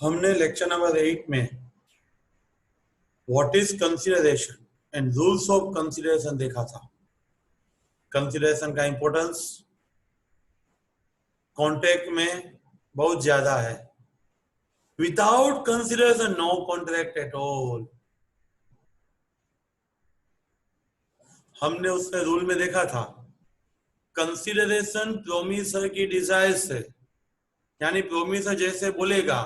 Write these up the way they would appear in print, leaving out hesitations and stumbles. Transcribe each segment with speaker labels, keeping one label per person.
Speaker 1: हमने lecture number 8 में what is consideration and rules of consideration देखा था। कंसिडरेशन का इंपॉर्टेंस कॉन्ट्रैक्ट में बहुत ज्यादा है। Without consideration no contract at all. हमने उसमें रूल में देखा था कंसिडरेशन प्रोमिसर की डिजायर से, यानी प्रोमिसर जैसे बोलेगा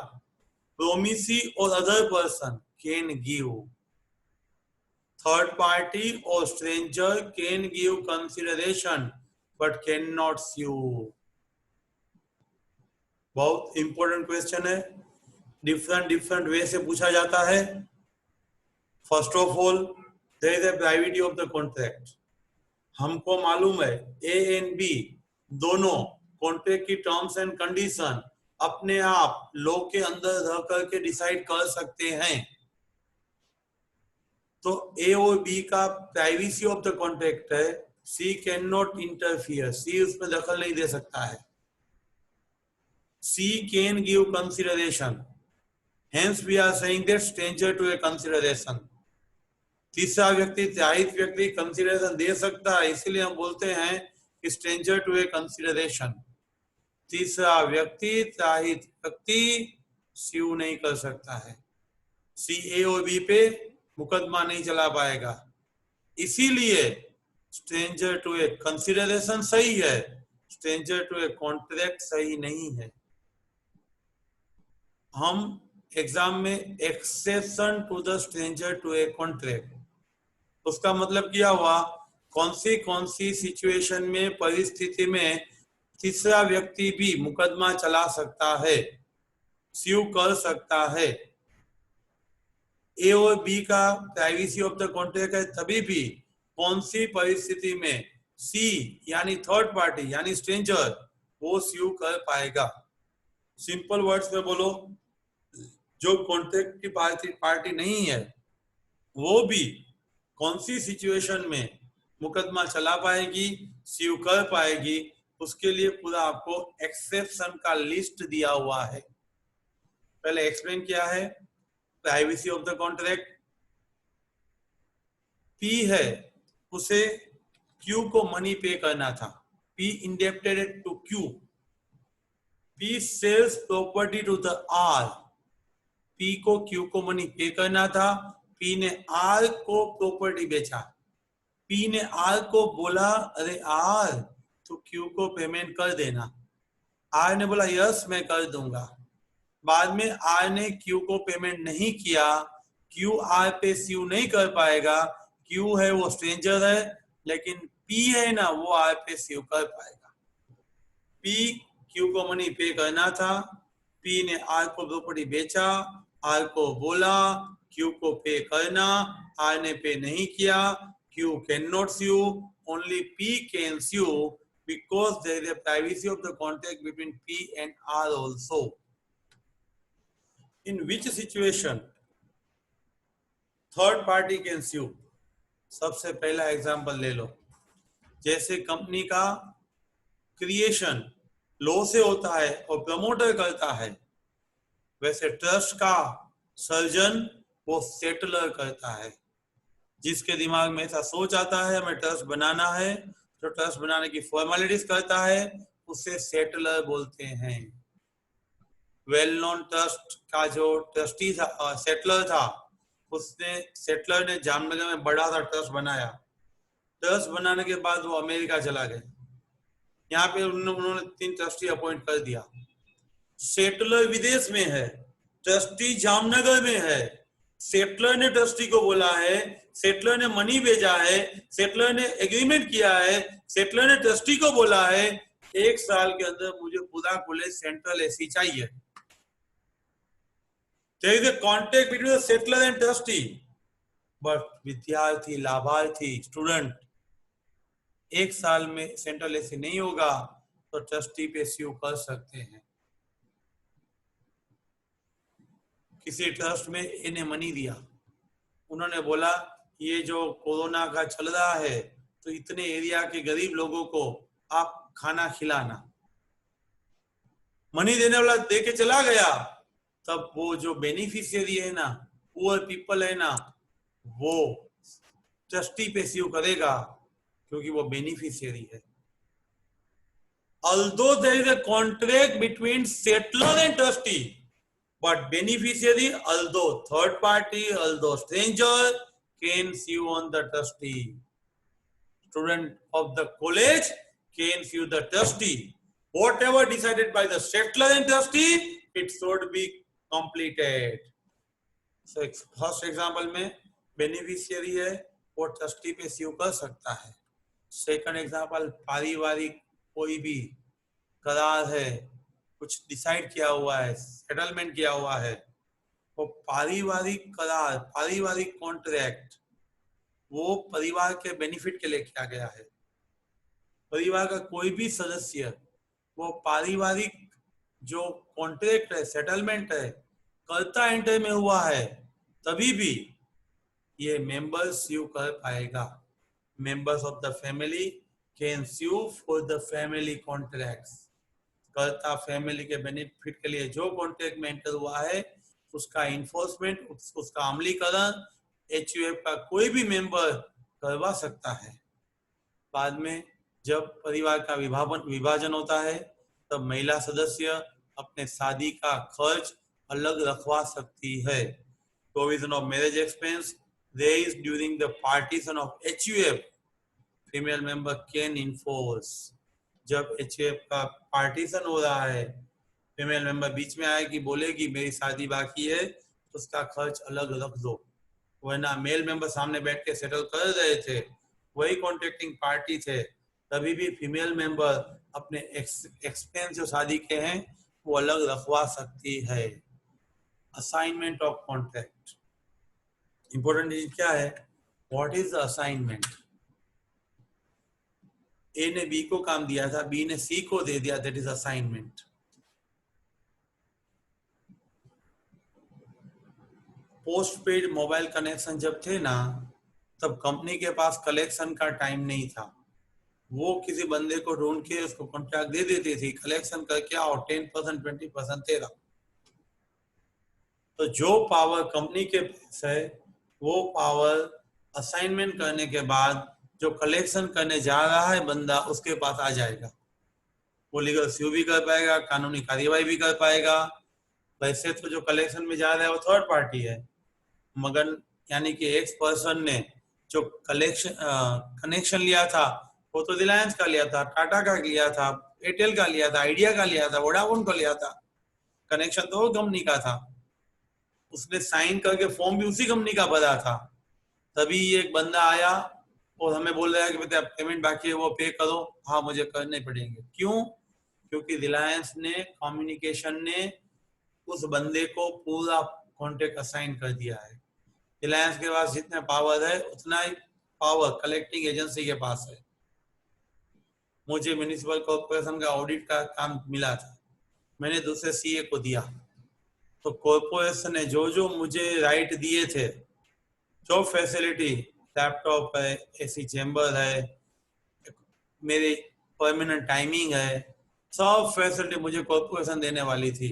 Speaker 1: प्रोमिसी और other person can give, third party और stranger can give consideration but can not sue. बहुत इंपॉर्टेंट क्वेश्चन है, डिफरेंट वे से पूछा जाता है। First of all there is a privity of the contract. हमको मालूम है ए एंड बी दोनों कॉन्ट्रैक्ट की टर्म्स एंड कंडीशन अपने आप लॉ के अंदर रह करके डिसाइड कर सकते हैं। तो ए और बी का प्राइवेसी ऑफ द कॉन्ट्रैक्ट है, C can not interfere, C उसमें दखल नहीं दे सकता है। C can give consideration, hence we are saying that stranger to a consideration। तीसरा व्यक्ति त्याहित व्यक्ति कंसिडरेशन दे सकता है, इसलिए हम बोलते हैं कि स्ट्रेंजर टू ए कंसिडरेशन। तीसरा व्यक्ति त्याहित व्यक्ति स्यू नहीं कर सकता है, सी ए और बी पे मुकदमा नहीं चला पाएगा। इसीलिए स्ट्रेंजर टू ए कंसिडरेशन सही है, स्ट्रेंजर टू ए कॉन्ट्रैक्ट सही नहीं है। हम एग्जाम में exception to the stranger to a contract, उसका मतलब क्या हुआ, कौन सी सिचुएशन में परिस्थिति में तीसरा व्यक्ति भी मुकदमा चला सकता है, स्यू कर सकता है। ए और बी का प्राइवेसी ऑफ द कॉन्ट्रैक्ट है, तभी भी कौन सी परिस्थिति में सी यानी थर्ड पार्टी यानी स्ट्रेंजर वो स्यू कर पाएगा। सिंपल वर्ड्स में बोलो, जो कॉन्ट्रैक्ट की पार्टी नहीं है वो भी कौन सी सिचुएशन में मुकदमा चला पाएगी, स्यू कर पाएगी, उसके लिए पूरा आपको एक्सेप्शन का लिस्ट दिया हुआ है। पहले एक्सप्लेन किया है privacy of the contract. P है, उसे क्यू को मनी पे करना था, P indebted to Q. P sells property to the R, P को क्यू को मनी पे करना था, पी ने आर को प्रॉपर्टी बेचा। पी ने आर को बोला अरे आर तो क्यू को पेमेंट कर देना, आर ने बोला यस मैं कर दूंगा। बाद में आर ने क्यू को पेमेंट नहीं किया, क्यू आर पे स्यू नहीं कर पाएगा, क्यू है वो स्ट्रेंजर है, लेकिन पी है ना वो आर पे स्यू कर पाएगा। पी क्यू को मनी पे करना था, पी ने आर को प्रॉपर्टी बेचा, आर को बोला क्यू को पे करना, आर ने पे नहीं किया, Q can not sue, only P can sue because there is a privacy of the contract between P and R also. In which situation third party can sue? सबसे पहला example ले लो, जैसे company का creation law से होता है और promoter करता है, वैसे ट्रस्ट का सर्जन वो सेटलर करता है। जिसके दिमाग में ऐसा सोच आता है हमें ट्रस्ट बनाना है, तो ट्रस्ट बनाने की फॉर्मेलिटीज करता है, उसे सेटलर बोलते हैं। वेल नोन ट्रस्ट का जो ट्रस्टी था, सेटलर था, उसने सेटलर ने जामनगर में बड़ा सा ट्रस्ट बनाया। ट्रस्ट बनाने के बाद वो अमेरिका चला गया, यहाँ पे उन्होंने 3 ट्रस्टी अपॉइंट कर दिया। सेटलर विदेश में है, ट्रस्टी जामनगर में है, सेटलर ने ट्रस्टी को बोला है, सेटलर ने मनी भेजा है, सेटलर ने एग्रीमेंट किया है, सेटलर ने ट्रस्टी को बोला है 1 साल के अंदर मुझे पूरा कॉलेज सेंट्रल एसी चाहिए। There is a contact between the settler and trustee, but विद्यार्थी, लाभार्थी, स्टूडेंट 1 साल में सेंट्रल एसी नहीं होगा तो ट्रस्टी पे स्यू कर सकते हैं। किसी ट्रस्ट में इन्हें मनी दिया, उन्होंने बोला ये जो कोरोना का चल रहा है तो इतने एरिया के गरीब लोगों को आप खाना खिलाना। मनी देने वाला दे के चला गया, तब वो जो बेनिफिशियरी है ना, पुअर पीपल है ना, वो ट्रस्टी पे स्यू करेगा क्योंकि वो बेनिफिशियरी है. Although there is a contract between settler and trustee, but beneficiary, although third party, although stranger, can sue on the trustee. Student of the college can sue the trustee. Whatever decided by the settler and trustee, it should be completed. So first example में beneficiary है, वो trustee पे sue कर सकता है. Second example, पारिवारिक कोई भी करार है, कुछ डिसाइड किया हुआ है, सेटलमेंट किया हुआ है, वो पारिवारिक करार, पारिवारिक कॉन्ट्रैक्ट, वो परिवार के बेनिफिट के लिए किया गया है. परिवार का कोई भी सदस्य वो पारिवारिक जो कॉन्ट्रैक्ट है, सेटलमेंट है, कर्ता एंटर में हुआ है, तभी भी ये मेंबर स्यू कर पाएगा. Members of the family can sue for the family contracts. Karta family के बेनिफिट के लिए जो कॉन्ट्रैक्ट में एंटर हुआ है उसका इन्फोर्समेंट, उसका अमलीकरण एचयूएफ का कोई भी मेंबर करवा सकता है. बाद में जब परिवार का विभाजन होता है तब महिला सदस्य अपने शादी का खर्च अलग रखवा सकती है. Provision of marriage expense raised during the partition of HUF, female member can enforce. जब एचयूएफ का पार्टीशन हो रहा है, फीमेल मेंबर बीच में आएगी, बोलेगी मेरी शादी बाकी है, उसका खर्च अलग रख दो. वरना मेल मेंबर सामने बैठ के सेटल कर रहे थे, वही कॉन्ट्रैक्टिंग पार्टी थे, तभी भी फीमेल मेंबर अपने एक्सपेंस जो शादी के हैं वो अलग रखवा सकती है. असाइनमेंट ऑफ कॉन्ट्रैक्ट, इंपॉर्टेंट चीज क्या है? What is the assignment? A ने बी को काम दिया था, बी ने सी को दे दिया, that is assignment. Post paid mobile connection जब थे ना, तब कंपनी के पास कलेक्शन का टाइम नहीं था. वो किसी बंदे को ढूंढ के उसको कॉन्ट्रैक्ट दे देती थी, कलेक्शन करके आओ, 10% 20% तेरा. तो जो पावर कंपनी के पास है वो पावर असाइनमेंट करने के बाद जो कलेक्शन करने जा रहा है बंदा, उसके पास आ जाएगा. वो लीगल स्यू भी कर पाएगा, कानूनी कार्यवाही भी कर पाएगा. वैसे तो जो कलेक्शन में जा रहा है वो थर्ड पार्टी है, मगर यानी कि एक पर्सन ने जो कनेक्शन लिया था वो तो रिलायंस का लिया था, टाटा का लिया था, एयरटेल का लिया था, आइडिया का लिया था, वोडाफोन का लिया था. कनेक्शन तो कंपनी का था, उसने साइन करके फॉर्म भी उसी कंपनी का भरा था. तभी एक बंदा आया और हमें बोल रहा है कि बेटा पेमेंट बाकी है वो पे करो. हाँ मुझे करने पड़ेंगे. क्यों? क्योंकि रिलायंस ने, कम्युनिकेशन ने उस बंदे को पूरा कॉन्ट्रैक्ट असाइन कर दिया है. रिलायंस के पास जितना पावर है उतना ही पावर कलेक्टिंग एजेंसी के पास है. मुझे म्युनिसिपल कॉर्पोरेशन का ऑडिट का काम मिला था, मैंने दूसरे सीए को दिया. तो कॉर्पोरेशन ने जो जो मुझे राइट दिए थे, जो फैसिलिटी, लैपटॉप है, एसी चेंबर है, मेरी परमानेंट टाइमिंग है, सब फैसिलिटी मुझे कॉर्पोरेशन देने वाली थी.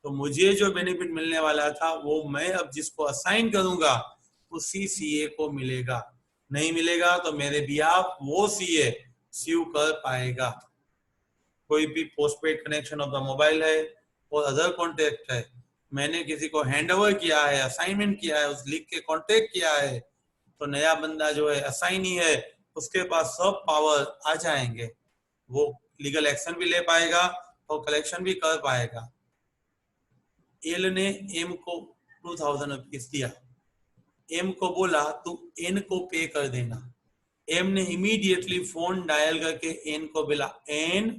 Speaker 1: तो मुझे जो बेनिफिट मिलने वाला था वो मैं अब जिसको असाइन करूंगा उसी सीए को मिलेगा. नहीं मिलेगा तो मेरे बिहाफ वो सीए स्यू कर पाएगा. कोई भी postpaid connection of the mobile है और अदर कॉन्ट्रैक्ट है, मैंने किसी को हैंड ओवर किया है, असाइनमेंट किया है, उस लिख के कॉन्ट्रैक्ट किया है, तो नया बंदा जो है असाइनी है, उसके पास सब पावर आ जाएंगे. वो लीगल एक्शन भी ले पाएगा और कलेक्शन भी कर पाएगा. एल ने एम को 2000 रुपीज दिया, एम को बोला तू एन को पे कर देना. एम ने इमीडिएटली फोन डायल करके एन को बोला, एन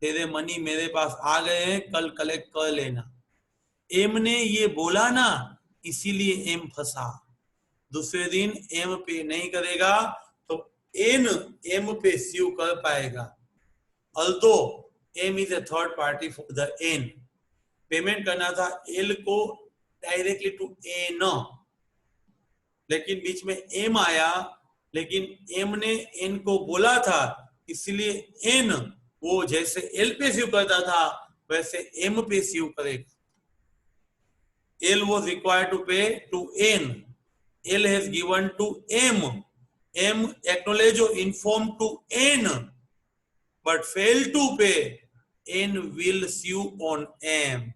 Speaker 1: तेरे मनी मेरे पास आ गए हैं, कल कलेक्ट कर लेना. एम ने ये बोला ना, इसीलिए एम फंसा. दूसरे दिन एम पे नहीं करेगा तो एन एम पे स्यू कर पाएगा. Although M is a third party for the N. Payment करना था एल को डायरेक्टली टू एन, लेकिन बीच में एम आया, लेकिन एम ने एन को बोला था, इसलिए एन वो जैसे एल पे स्यू करता था वैसे एम पे स्यू करेगा. L was required to pay to N. L has given to M. M acknowledge or inform to N, but fail to pay. N will sue on M.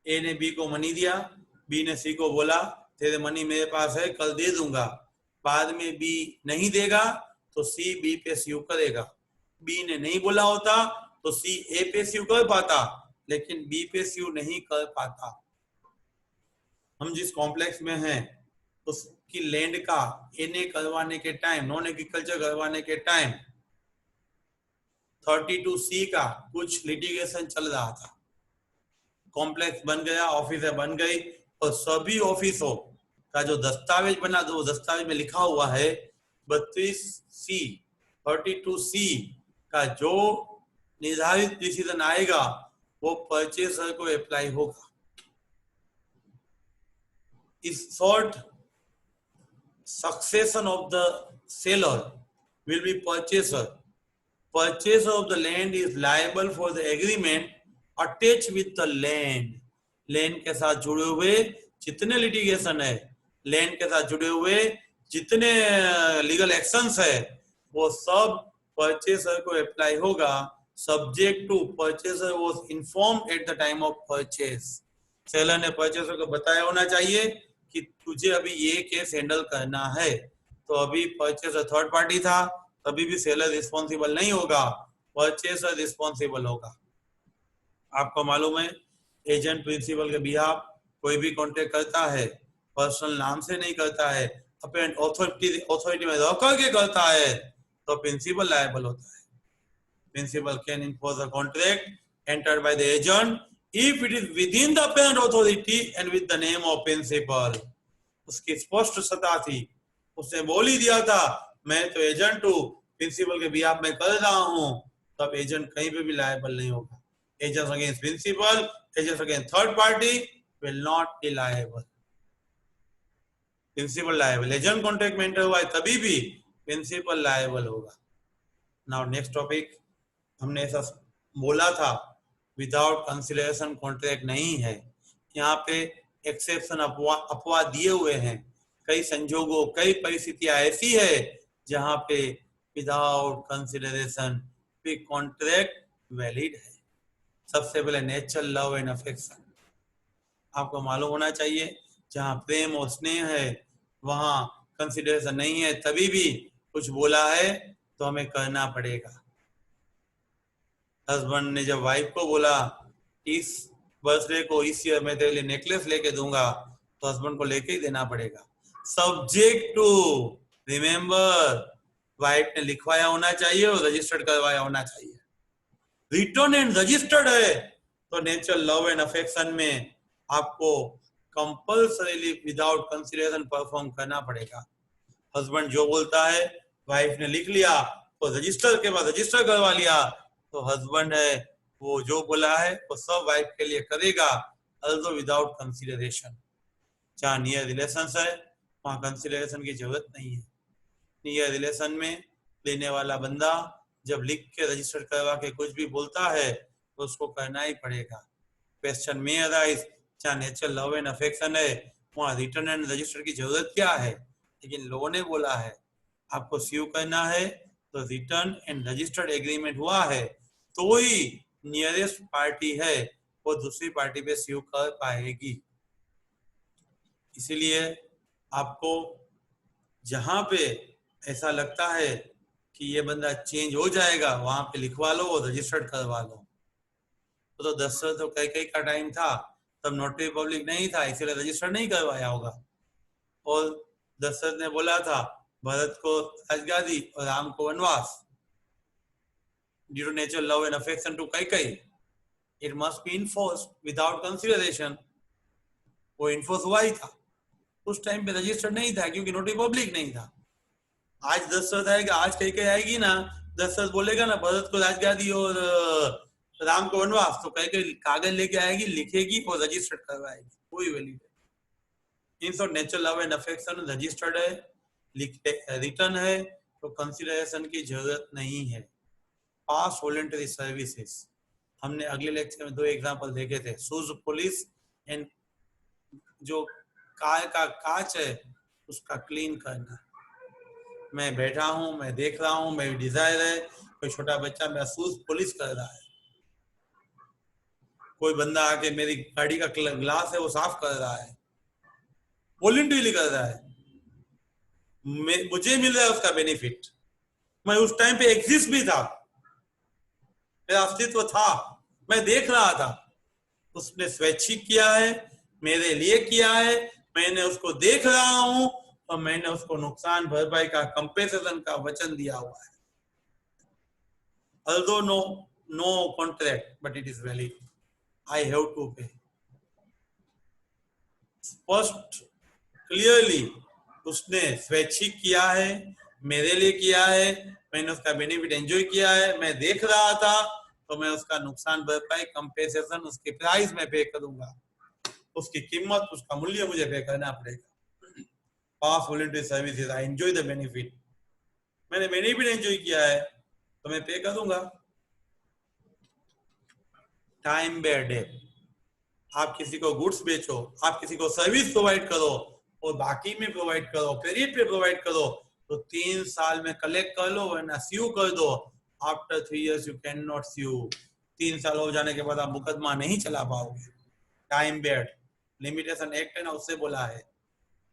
Speaker 1: A ने B को money दिया, B ने C को बोला तेरे money मेरे पास है, कल दे दूंगा। बाद में B नहीं देगा तो C B पे स्यू करेगा। B ने नहीं बोला होता तो C A पे स्यू कर पाता, लेकिन B पे स्यू नहीं कर पाता। हम जिस कॉम्प्लेक्स में हैं उसकी लैंड का एनए करवाने के टाइम, नॉन एग्रीकल्चर करवाने के टाइम 32C का कुछ लिटिगेशन चल रहा था। कॉम्प्लेक्स बन गया, ऑफिस बन गई, और सभी ऑफिसों का जो दस्तावेज बना, जो दस्तावेज में लिखा हुआ है 32C 32C का जो निर्धारित डिसीजन आएगा वो परचेसर को अप्लाई होगा। इस short succession of the seller will be purchaser. Purchaser of the land is liable for the agreement attached with the land. Land के साथ जुड़े हुए जितने लिटिगेशन है, लैंड के साथ जुड़े हुए जितने लीगल एक्शंस है, वो सब परचेसर को अप्लाई होगा, subject to purchaser was informed at the time of purchase. Seller ने परचेसर को बताया होना चाहिए कि तुझे अभी ये केस हैंडल करना है। तो अभी परचेसर थर्ड पार्टी था, तभी भी सेलर रिस्पॉन्सिबल नहीं होगा, परचेसर रिस्पॉन्सिबल होगा। आपको मालूम है एजेंट प्रिंसिपल के बिहाफ कोई भी कॉन्ट्रैक्ट करता है, पर्सनल नाम से नहीं करता है, अपने अथॉरिटी में रह करके करता है, तो प्रिंसिपल लायबल होता है। Principal can enforce the contract entered by the agent if it is within the apparent authority and with the name of principal। उसकी स्पष्ट सत्ता थी, उसने बोल ही दिया था मैं तो एजेंट हूँ, प्रिंसिपल के बिहाफ में कर रहा हूँ, तब एजेंट कहीं पे भी लायबल नहीं होगा। Agents against principal, agents against third party will not be liable. Principal liable, agent contract में एंटर हुआ है तभी भी प्रिंसिपल लायबल होगा। नाउ नेक्स्ट टॉपिक, हमने ऐसा बोला था विदाउट कंसिडरेशन कॉन्ट्रैक्ट नहीं है, यहाँ पे एक्सेप्शन अपवाद दिए हुए हैं। कई संजोगों, कई परिस्थितियां ऐसी है जहाँ पे विदाउट कंसिडरेशन भी कॉन्ट्रैक्ट वैलिड है। सबसे पहले नेचुरल लव एंड अफेक्शन, आपको मालूम होना चाहिए जहाँ प्रेम और स्नेह है वहाँ कंसिडरेशन नहीं है, तभी भी कुछ बोला है तो हमें करना पड़ेगा। हस्बैंड ने जब वाइफ को बोला इस बर्थडे को इस ईयर मैं तेरे लिए नेकलेस लेके दूंगा, तो हस्बैंड को लेके ही देना पड़ेगा। सब्जेक्ट टू, रिमेंबर, वाइफ ने लिखवाया होना चाहिए और रजिस्टर्ड करवाया होना चाहिए। रिटर्न एंड रजिस्टर्ड है तो नेचुरल लव एंड अफेक्शन में आपको कंपल्सरीली विदाउट कंसिडरेशन परफॉर्म करना पड़ेगा। हस्बैंड जो बोलता है वाइफ ने लिख लिया तो रजिस्टर के बाद रजिस्टर करवा लिया, तो हस्बैंड है वो जो बोला है वो सब वाइफ के लिए करेगा, अल्सो विदाउट कंसिडरेशन। जहाँ नियर रिलेशन है वहाँ कंसिडरेशन की जरूरत नहीं है। नियर रिलेशन में लेने वाला बंदा जब लिख के रजिस्टर करवा के कुछ भी बोलता है तो उसको करना ही पड़ेगा। क्वेश्चन में अराइज, जहाँ नेचुरल लव एंड अफेक्शन है वहाँ रिटर्न एंड रजिस्टर की जरूरत क्या है, लेकिन लोगों ने बोला है आपको स्यू करना है तो रिटर्न एंड रजिस्टर्ड एग्रीमेंट हुआ है तो ही नियरेस्ट पार्टी है वो दूसरी पार्टी पे स्यू कर पाएगी। इसीलिए आपको जहां पे ऐसा लगता है कि ये बंदा चेंज हो जाएगा वहां पे लिखवा लो और रजिस्टर्ड करवा लो। तो दशरथ तो कई का टाइम था तब नोटरी पब्लिक नहीं था, इसीलिए रजिस्टर नहीं करवाया होगा। और दशरथ ने बोला था भरत को राजगादी और राम को वनवास, due to nature love and affection to Kaikai, it must be enforced without consideration। वो इन्फोर्स हुआ ही था, उस टाइम पे रजिस्टर्ड नहीं था क्योंकि नोटरी पब्लिक नहीं था। आज दशरथ आएगा, आज कई आएगी ना, दशरथ बोलेगा ना भरत को राजगादी और राम को वनवास, तो कई कागज लेके आएगी, लिखेगी और रजिस्टर्ड करवाएगी, कोई वैल्यू नहीं। In natural love and affection registered है, रिटर्न है, तो कंसिडरेशन की जरूरत नहीं है। पास वॉलंटरी सर्विसेज, हमने अगले लेक्चर में 2 एग्जांपल देखे थे, शूज पुलिस एंड जो कार का कांच है उसका क्लीन करना। मैं बैठा हूं, मैं देख रहा हूं, मेरी डिजायर है, कोई छोटा बच्चा मेरा शूज पॉलिश कर रहा है, कोई बंदा आके मेरी गाड़ी का ग्लास है वो साफ कर रहा है, वॉलंटरीली कर रहा है, मुझे मिल रहा है उसका बेनिफिट। मैं उस टाइम पे एग्जिस्ट भी था, मेरा अस्तित्व था, मैं देख रहा था। उसने स्वैच्छिक किया है, मेरे लिए किया है, मैंने उसको देख रहा हूं और मैंने उसको नुकसान भरपाई का कंपेंसेशन का वचन दिया हुआ है। although no contract but it is valid, I have to pay। स्पष्ट क्लियरली उसने स्वैच्छिक किया है, मेरे लिए किया है, मैंने उसका बेनिफिट एंजॉय किया है, मैं देख रहा था, तो मैं उसका नुकसान भरपाई कंपेंसेशन उसके प्राइस में पे करूंगा, उसकी कीमत, उसका मूल्य मुझे पे करना पड़ेगा। Past voluntary services, I enjoy the benefit, मैंने बेनिफिट एंजॉय किया है तो मैं पे करूंगा। टाइम बाय डे, आप किसी को गुड्स बेचो, आप किसी को सर्विस प्रोवाइड करो और बाकी में प्रोवाइड करो, क्रेडिट पे प्रोवाइड करो, तो 3 साल में कलेक्ट कर लो वरना स्यू कर दो। After 3 years you can not sue. 3 साल हो जाने के बाद आप मुकदमा नहीं चला पाओगे। टाइम बेड लिमिटेशन एक्ट है ना, उससे बोला है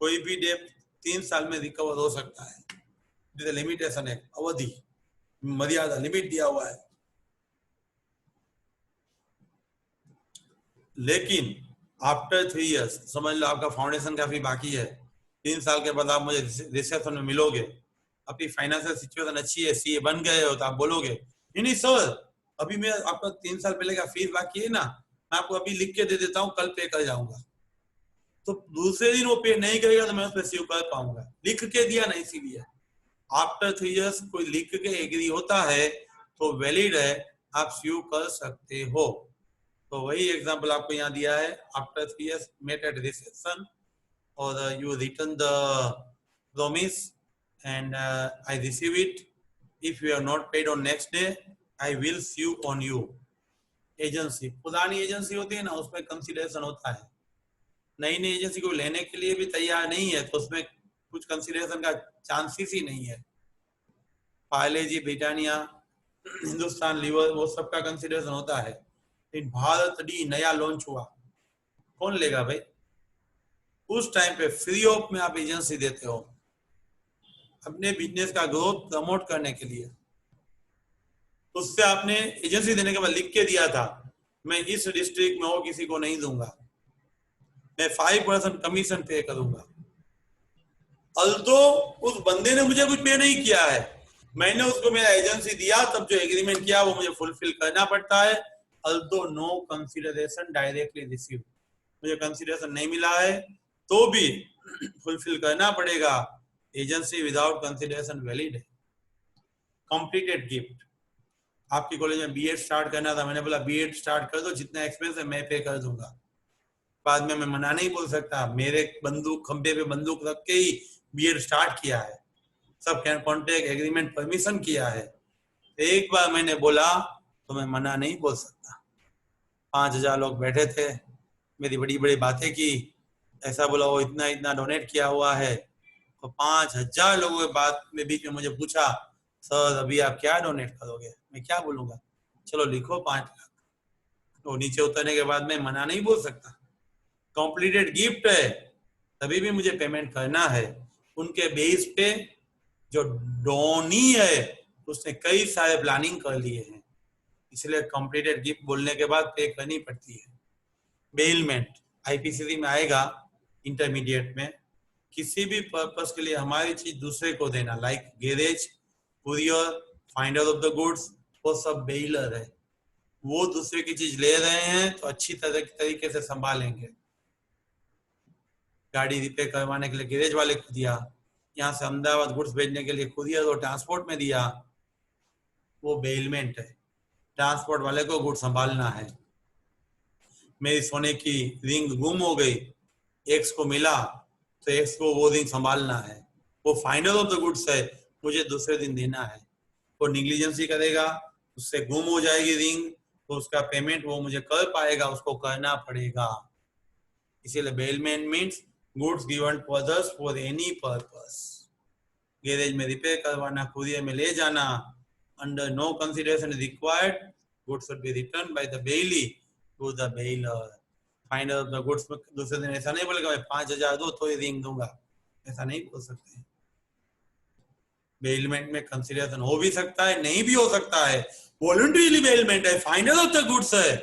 Speaker 1: कोई भी डेट 3 साल में रिकवर हो सकता है। लिमिटेशन एक्ट, अवधि, मर्यादा, लिमिट दिया हुआ है। लेकिन आफ्टर 3 years, समझ लो आपका फाउंडेशन काफी बाकी है, 3 साल के बाद आप मुझे रिसेप्शन में मिलोगे, आपकी फाइनेंशियल सिचुएशन अच्छी है, सीए बन गए हो, तो आप बोलोगे नहीं सर अभी मैं आपका 3 साल पहले का फीस बाकी है ना, मैं आपको अभी लिख के दे देता हूँ, कल पे कर जाऊंगा। तो दूसरे दिन वो पे नहीं करेगा तो मैं उस पर सीव कर पाऊंगा, लिख के दिया ना, इसीलिए आफ्टर 3 years कोई लिख के एग्री होता है तो वैलिड है, आप सीव कर सकते हो। तो वही एग्जांपल आपको यहाँ दिया है, after 3 years met at reception or you return the promise and I receive it, if you are not paid on next day I will sue on you। Agency, पुरानी एजेंसी होती है ना, उसमें कंसिडरेशन होता है, नई नई एजेंसी को लेने के लिए भी तैयार नहीं है तो उसमें कुछ कंसिडरेशन का चांसेस ही नहीं है। पार्ले-जी, ब्रिटानिया, हिंदुस्तान लीवर, वो सबका कंसिडरेशन होता है। भारत डी नया लॉन्च हुआ, कौन लेगा भाई? उस टाइम पे फ्री ऑफ में आप एजेंसी देते हो अपने बिजनेस का ग्रोथ प्रमोट करने के लिए। उससे आपने एजेंसी देने के बाद लिख के दिया था मैं इस डिस्ट्रिक्ट में और किसी को नहीं दूंगा, मैं 5% कमीशन पे करूंगा। अल्दो उस बंदे ने मुझे कुछ पे नहीं किया है, मैंने उसको मेरा एजेंसी दिया, तब जो एग्रीमेंट किया वो मुझे फुलफिल करना पड़ता है। Although no consideration directly receive, मुझे कंसिडरेशन नहीं मिला है तो भी फुलफिल करना पड़ेगा। एजेंसी विदाउट कंसिडरेशन वैलिड है। कंप्लीटेड गिफ्ट, आपकी कॉलेज में बीएड स्टार्ट करना था, मैंने बोला बीएड स्टार्ट कर दो, जितना एक्सपेंस है मैं पे कर दूंगा। बाद में मैं मना नहीं बोल सकता, मेरे बंदूक खंबे पे बंदूक रख के ही बीएड स्टार्ट किया है, सब कॉन्ट्रैक्ट एग्रीमेंट परमिशन किया है, एक बार मैंने बोला तो मैं मना नहीं बोल सकता। 5000 लोग बैठे थे, मेरी बड़ी बड़ी बातें की, ऐसा बोला वो इतना इतना डोनेट किया हुआ है, तो 5000 लोगों के बाद में बीच में मुझे पूछा सर अभी आप क्या डोनेट करोगे, मैं क्या बोलूंगा, चलो लिखो 5 लाख, तो नीचे उतरने के बाद मैं मना नहीं बोल सकता। कॉम्प्लीटेड गिफ्ट है तभी भी मुझे पेमेंट करना है, उनके बेस पे जो डोनी है उसने कई सारे प्लानिंग कर लिए हैं, इसलिए कॉम्प्लीटेड गिफ्ट बोलने के बाद पे करनी पड़ती है। बेलमेंट आईपीसीसी में आएगा, इंटरमीडिएट में, किसी भी पर्पस के लिए हमारी चीज दूसरे को देना, like garage, courier, finder of the goods, वो सब बेलर है, वो दूसरे की चीज ले रहे हैं तो अच्छी तरीके से संभालेंगे। गाड़ी रिपेयर करवाने के लिए गैरेज वाले को दिया, यहाँ से अहमदाबाद गुड्स भेजने के लिए कुरियर और ट्रांसपोर्ट में दिया, वो बेलमेंट है, ट्रांसपोर्ट वाले को गुड्स संभालना है। मेरी सोने की रिंग गुम हो गई, एक्स को मिला तो एक्स को वो रिंग संभालना है, वो फाइनल ऑफ द गुड्स है, मुझे दूसरे दिन देना है। वो निग्लिजेंसी करेगा, उससे गुम हो जाएगी रिंग, तो उसका पेमेंट वो मुझे कर पाएगा, उसको करना पड़ेगा। इसीलिए bailment means goods given to others for any purpose. Garage में रिपेयर करवाना, कुरियर में ले जाना, under no consideration required, goods should be return by the bailee to the bailor. Finder of the goods में दूसरे दिन ऐसा नहीं बोलेगा 5,000 दो तो ही रिंग दूंगा, ऐसा नहीं बोल सकते। बेलमेंट में कंसिडरेशन हो भी सकता है, नहीं भी हो सकता है। वॉलंटरीली बेलमेंट है, फाइनल ऑफ द गुड्स है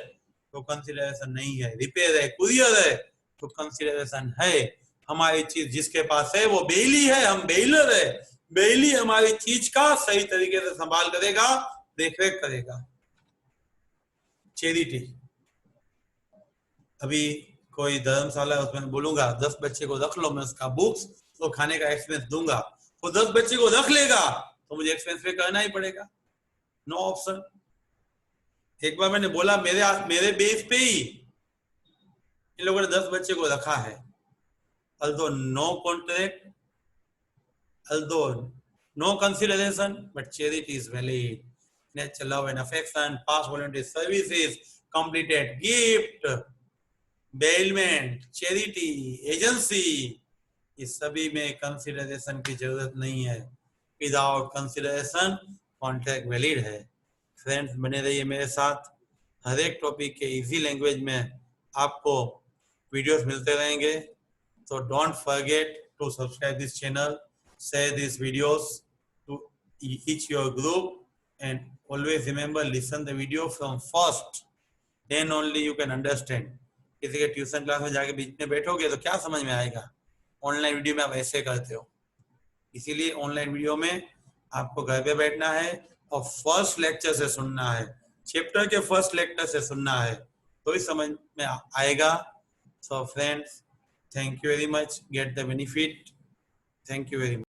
Speaker 1: तो कंसिडरेशन नहीं है। रिपेयर है, कुरियर है तो कंसिडरेशन है। हमारी चीज जिसके पास है वो बेली है, हम बेलर है। बेली हमारी चीज का सही तरीके से संभाल करेगा, देखरेख करेगा। चैरिटी, अभी कोई धर्मशाला है उसमें बोलूंगा 10 बच्चे को रख लो, मैं उसका बुक्स तो खाने का एक्सपेंस दूंगा। वो 10 बच्चे को रख लेगा तो मुझे एक्सपेंस पे करना ही पड़ेगा, नो ऑप्शन। एक बार मैंने बोला मेरे बेस पे ही इन लोगों ने 10 बच्चे को रखा है, although no contract, although no consideration, but charity is valid. Nature, love and affection, past voluntary services, completed gift, bailment, charity, agency, इस सभी में कंसिडरेशन की जरूरत नहीं है। विदाउट कंसिडरेशन कॉन्ट्रैक्ट वैलिड है। फ्रेंड्स बने रहिए मेरे साथ, हर एक टॉपिक के इजी लैंग्वेज में आपको वीडियोस मिलते रहेंगे। So don't forget to subscribe this channel, share these videos to each your group, and always remember listen the video from first, then only you can understand. किसी के tuition class में जाके बीच में बैठोगे तो क्या समझ में आएगा, ऑनलाइन वीडियो में आप ऐसे करते हो। इसीलिए ऑनलाइन वीडियो में आपको घर पे बैठना है और फर्स्ट लेक्चर से सुनना है, चैप्टर के फर्स्ट लेक्चर से सुनना है तो ही समझ में आएगा। So friends, thank you very much. Get the benefit. Thank you very much.